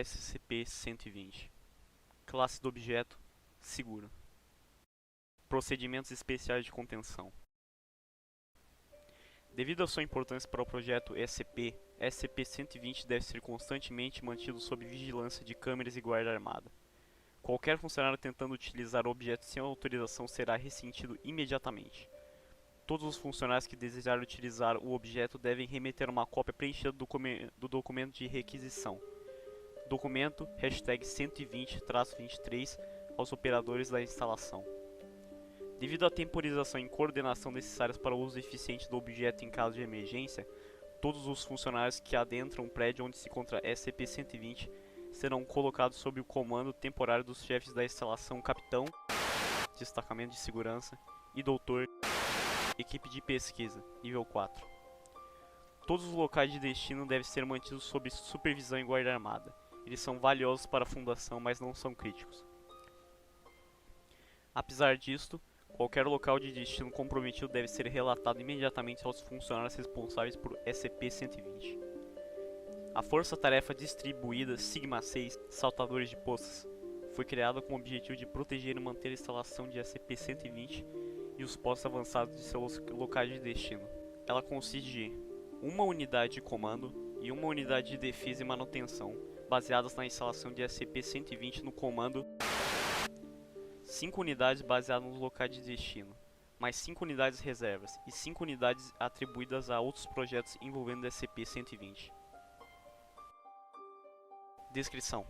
SCP-120. Classe do objeto: seguro. Procedimentos especiais de contenção. Devido à sua importância para o projeto SCP-120 deve ser constantemente mantido sob vigilância de câmeras e guarda armada. Qualquer funcionário tentando utilizar o objeto sem autorização será ressentido imediatamente. Todos os funcionários que desejarem utilizar o objeto devem remeter uma cópia preenchida do documento de requisição. Documento #120-23 aos operadores da instalação. Devido à temporização e coordenação necessárias para o uso eficiente do objeto em caso de emergência, todos os funcionários que adentram o prédio onde se encontra SCP-120 serão colocados sob o comando temporário dos chefes da instalação Capitão, Destacamento de Segurança, e Doutor, Equipe de Pesquisa, nível 4. Todos os locais de destino devem ser mantidos sob supervisão e guarda armada. Eles são valiosos para a Fundação, mas não são críticos. Apesar disto, qualquer local de destino comprometido deve ser relatado imediatamente aos funcionários responsáveis por SCP-120. A Força-Tarefa Distribuída Sigma-6, Saltadores de Poças, foi criada com o objetivo de proteger e manter a instalação de SCP-120 e os postos avançados de seus locais de destino. Ela consiste de uma unidade de comando e uma unidade de defesa e manutenção, baseadas na instalação de SCP-120 no comando, 5 unidades baseadas nos locais de destino, mais 5 unidades reservas e 5 unidades atribuídas a outros projetos envolvendo SCP-120. Descrição: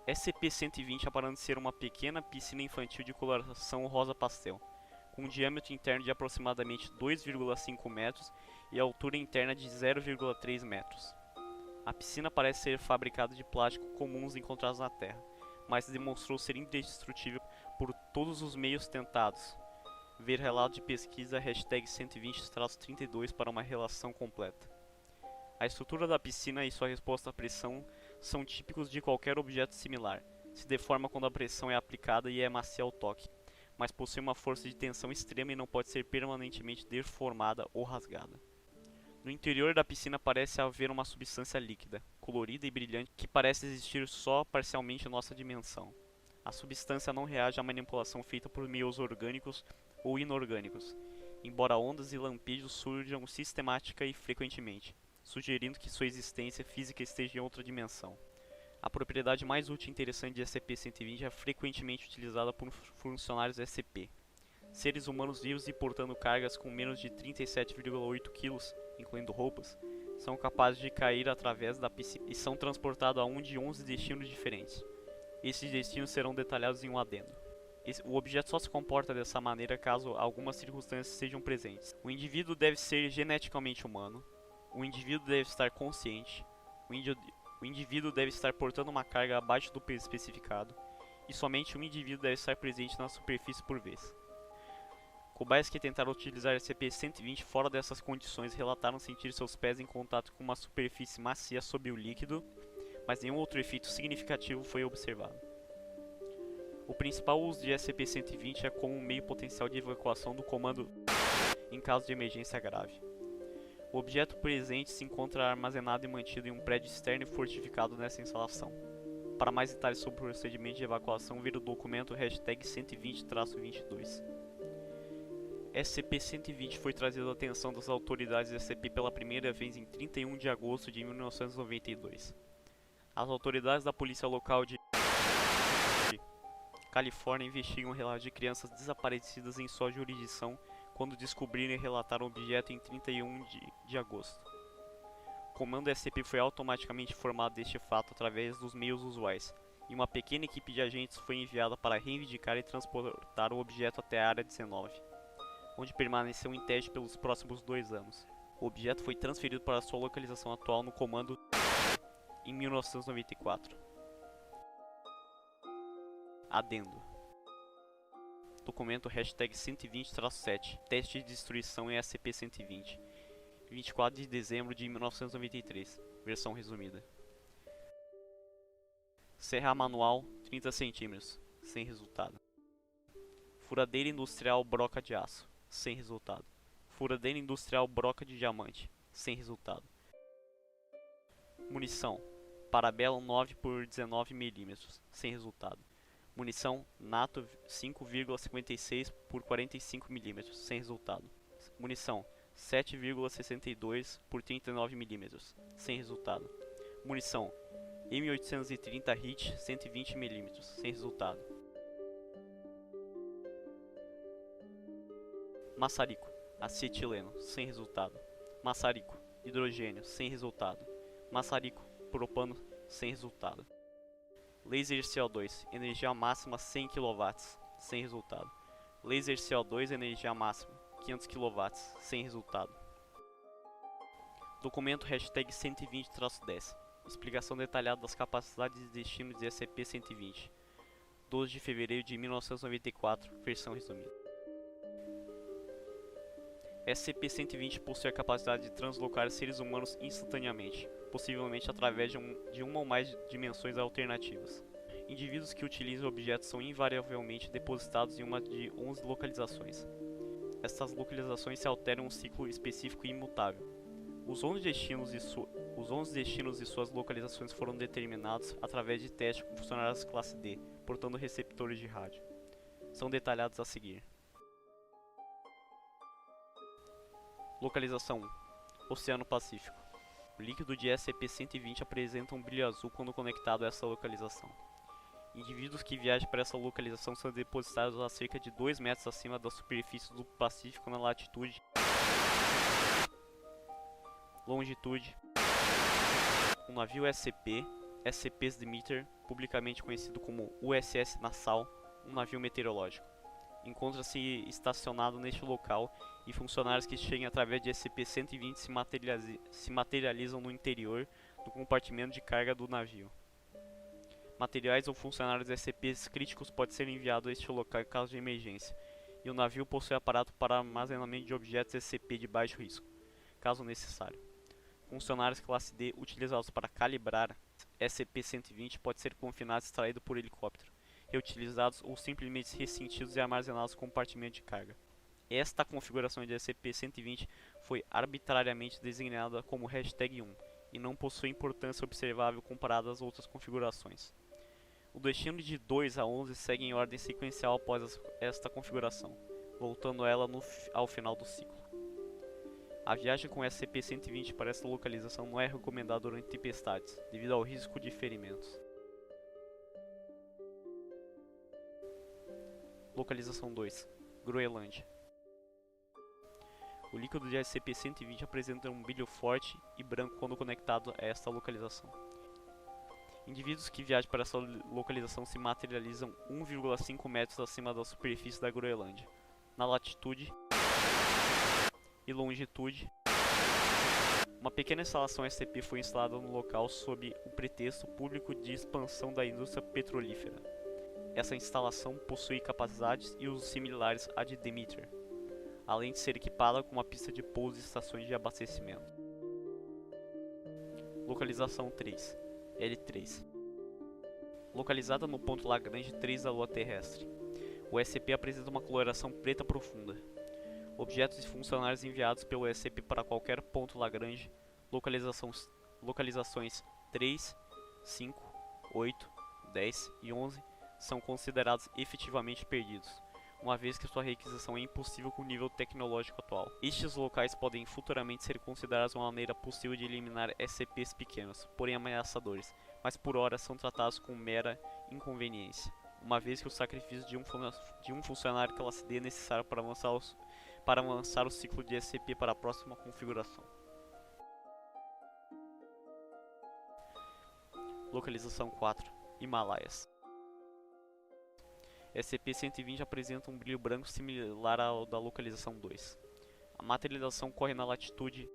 SCP-120 aparenta ser uma pequena piscina infantil de coloração rosa pastel, com um diâmetro interno de aproximadamente 2,5 metros e altura interna de 0,3 metros. A piscina parece ser fabricada de plástico comuns encontrados na Terra, mas demonstrou ser indestrutível por todos os meios tentados. Ver relato de pesquisa #120-32 para uma relação completa. A estrutura da piscina e sua resposta à pressão são típicos de qualquer objeto similar. Se deforma quando a pressão é aplicada e é macia ao toque, mas possui uma força de tensão extrema e não pode ser permanentemente deformada ou rasgada. No interior da piscina parece haver uma substância líquida, colorida e brilhante que parece existir só parcialmente em nossa dimensão. A substância não reage à manipulação feita por meios orgânicos ou inorgânicos, embora ondas e lampejos surjam sistemática e frequentemente, sugerindo que sua existência física esteja em outra dimensão. A propriedade mais útil e interessante de SCP-120 é frequentemente utilizada por funcionários SCP. Seres humanos vivos e portando cargas com menos de 37,8 kg, incluindo roupas, são capazes de cair através da piscina e são transportados a um de 11 destinos diferentes. Esses destinos serão detalhados em um adendo. O objeto só se comporta dessa maneira caso algumas circunstâncias sejam presentes. O indivíduo deve ser geneticamente humano, o indivíduo deve estar consciente, o indivíduo deve estar portando uma carga abaixo do peso especificado, e somente um indivíduo deve estar presente na superfície por vez. Cobaias que tentaram utilizar SCP-120 fora dessas condições relataram sentir seus pés em contato com uma superfície macia sob o líquido, mas nenhum outro efeito significativo foi observado. O principal uso de SCP-120 é como um meio potencial de evacuação do comando em caso de emergência grave. O objeto presente se encontra armazenado e mantido em um prédio externo e fortificado nessa instalação. Para mais detalhes sobre o procedimento de evacuação, veja o documento #120-22. SCP-120 foi trazido à atenção das autoridades SCP pela primeira vez em 31 de agosto de 1992. As autoridades da polícia local de Califórnia investigam relatos de crianças desaparecidas em sua jurisdição quando descobriram e relataram o objeto em 31 de agosto. O comando SCP foi automaticamente informado deste fato através dos meios usuais, e uma pequena equipe de agentes foi enviada para reivindicar e transportar o objeto até a Área 19. Onde permaneceu em teste pelos próximos 2 anos. O objeto foi transferido para sua localização atual no comando em 1994. Adendo. Documento #120-7, teste de destruição em SCP-120, 24 de dezembro de 1993, versão resumida. Serra manual, 30 cm, sem resultado. Furadeira industrial broca de aço, sem resultado. Furadeira industrial broca de diamante, sem resultado. Munição: Parabellum 9 por 19 mm, sem resultado. Munição NATO 5,56 por 45 mm, sem resultado. Munição 7,62 por 39 mm, sem resultado. Munição M830 HIT 120 mm, sem resultado. Maçarico: acetileno, sem resultado. Maçarico: hidrogênio, sem resultado. Maçarico: propano, sem resultado. Laser CO2, energia máxima 100 kW, sem resultado. Laser CO2, energia máxima 500 kW, sem resultado. Documento hashtag 120-10. Explicação detalhada das capacidades e destinos de SCP-120. 12 de fevereiro de 1994, versão resumida. SCP-120 possui a capacidade de translocar seres humanos instantaneamente, possivelmente através de uma ou mais dimensões alternativas. Indivíduos que utilizam objetos são invariavelmente depositados em uma de 11 localizações. Estas localizações se alteram em um ciclo específico e imutável. Os 11 destinos e suas localizações foram determinados através de testes com funcionários classe D, portando receptores de rádio. São detalhados a seguir. Localização 1: Oceano Pacífico. O líquido de SCP-120 apresenta um brilho azul quando conectado a essa localização. Indivíduos que viajam para essa localização são depositados a cerca de 2 metros acima da superfície do Pacífico na latitude, longitude. Um navio SCP Demeter, publicamente conhecido como USS Nassau, um navio meteorológico, encontra-se estacionado neste local e funcionários que chegam através de SCP-120 se materializam no interior do compartimento de carga do navio. Materiais ou funcionários SCPs críticos podem ser enviados a este local em caso de emergência, e o navio possui aparato para armazenamento de objetos SCP de baixo risco, caso necessário. Funcionários classe D utilizados para calibrar SCP-120 podem ser confinados e extraídos por helicóptero, reutilizados ou simplesmente ressentidos e armazenados no compartimento de carga. Esta configuração de SCP-120 foi arbitrariamente designada como hashtag 1 e não possui importância observável comparada às outras configurações. O destino de 2 a 11 segue em ordem sequencial após esta configuração, voltando ela ao final do ciclo. A viagem com SCP-120 para esta localização não é recomendada durante tempestades, devido ao risco de ferimentos. Localização 2: Groenlândia. O líquido de SCP-120 apresenta um brilho forte e branco quando conectado a esta localização. Indivíduos que viajam para essa localização se materializam 1,5 metros acima da superfície da Groenlândia, na latitude e longitude. Uma pequena instalação SCP foi instalada no local sob o pretexto público de expansão da indústria petrolífera. Essa instalação possui capacidades e usos similares à de Demeter, além de ser equipada com uma pista de pouso e estações de abastecimento. Localização 3: L3. Localizada no ponto Lagrange 3 da Lua terrestre, o SCP apresenta uma coloração preta profunda. Objetos e funcionários enviados pelo SCP para qualquer ponto Lagrange, localizações 3, 5, 8, 10 e 11, são considerados efetivamente perdidos, uma vez que sua requisição é impossível com o nível tecnológico atual. Estes locais podem futuramente ser considerados uma maneira possível de eliminar SCPs pequenos, porém ameaçadores, mas por hora são tratados com mera inconveniência, uma vez que o sacrifício de um funcionário classe D é necessário para avançar o ciclo de SCP para a próxima configuração. Localização 4: Himalaias. SCP-120 apresenta um brilho branco similar ao da localização 2. A materialização ocorre na latitude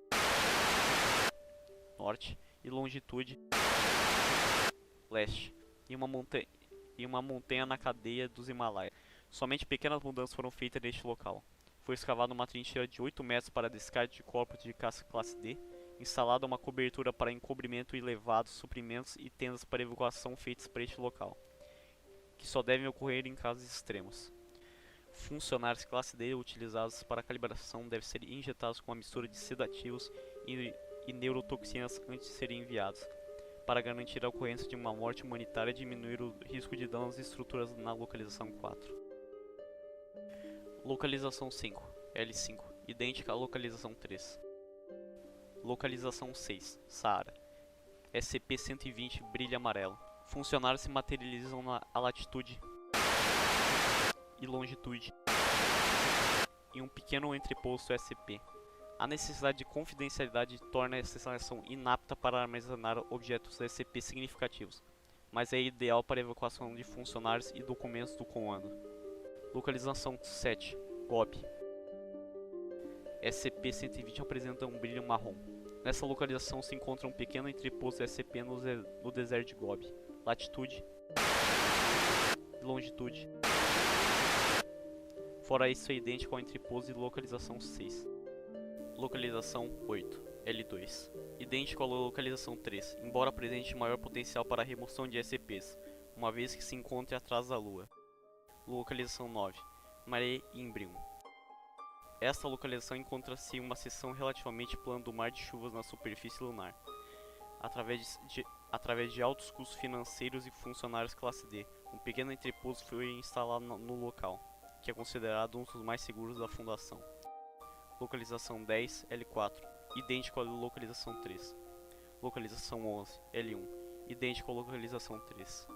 norte e longitude leste, e uma montanha na cadeia dos Himalaias. Somente pequenas mudanças foram feitas neste local. Foi escavada uma trincheira de 8 metros para descarte de corpos de caça classe D, instalada uma cobertura para encobrimento e levados, suprimentos e tendas para evacuação feitas para este local, que só devem ocorrer em casos extremos. Funcionários classe D utilizados para calibração devem ser injetados com uma mistura de sedativos e neurotoxinas antes de serem enviados. para garantir a ocorrência de uma morte humanitária e diminuir o risco de danos às estruturas na localização 4. Localização 5, L5, idêntica à localização 3. Localização 6, Saara, SCP-120 brilho amarelo. Funcionários se materializam na latitude e longitude em um pequeno entreposto SCP. A necessidade de confidencialidade torna essa instalação inapta para armazenar objetos SCP significativos, mas é ideal para a evacuação de funcionários e documentos do comando. Localização 7, Gobi. SCP-120 apresenta um brilho marrom. Nessa localização se encontra um pequeno entreposto SCP no deserto de Gobi. Latitude e longitude. Fora isso, é idêntico ao entreposto de localização 6. Localização 8, L2. Idêntico à localização 3, embora apresente maior potencial para a remoção de SCPs, uma vez que se encontre atrás da Lua. Localização 9, Mare Imbrium. Esta localização encontra-se em uma seção relativamente plana do mar de chuvas na superfície lunar. Através de altos custos financeiros e funcionários classe D, um pequeno entreposto foi instalado no local, que é considerado um dos mais seguros da Fundação. Localização 10, L4, idêntico à localização 3. Localização 11, L1, idêntico à localização 3.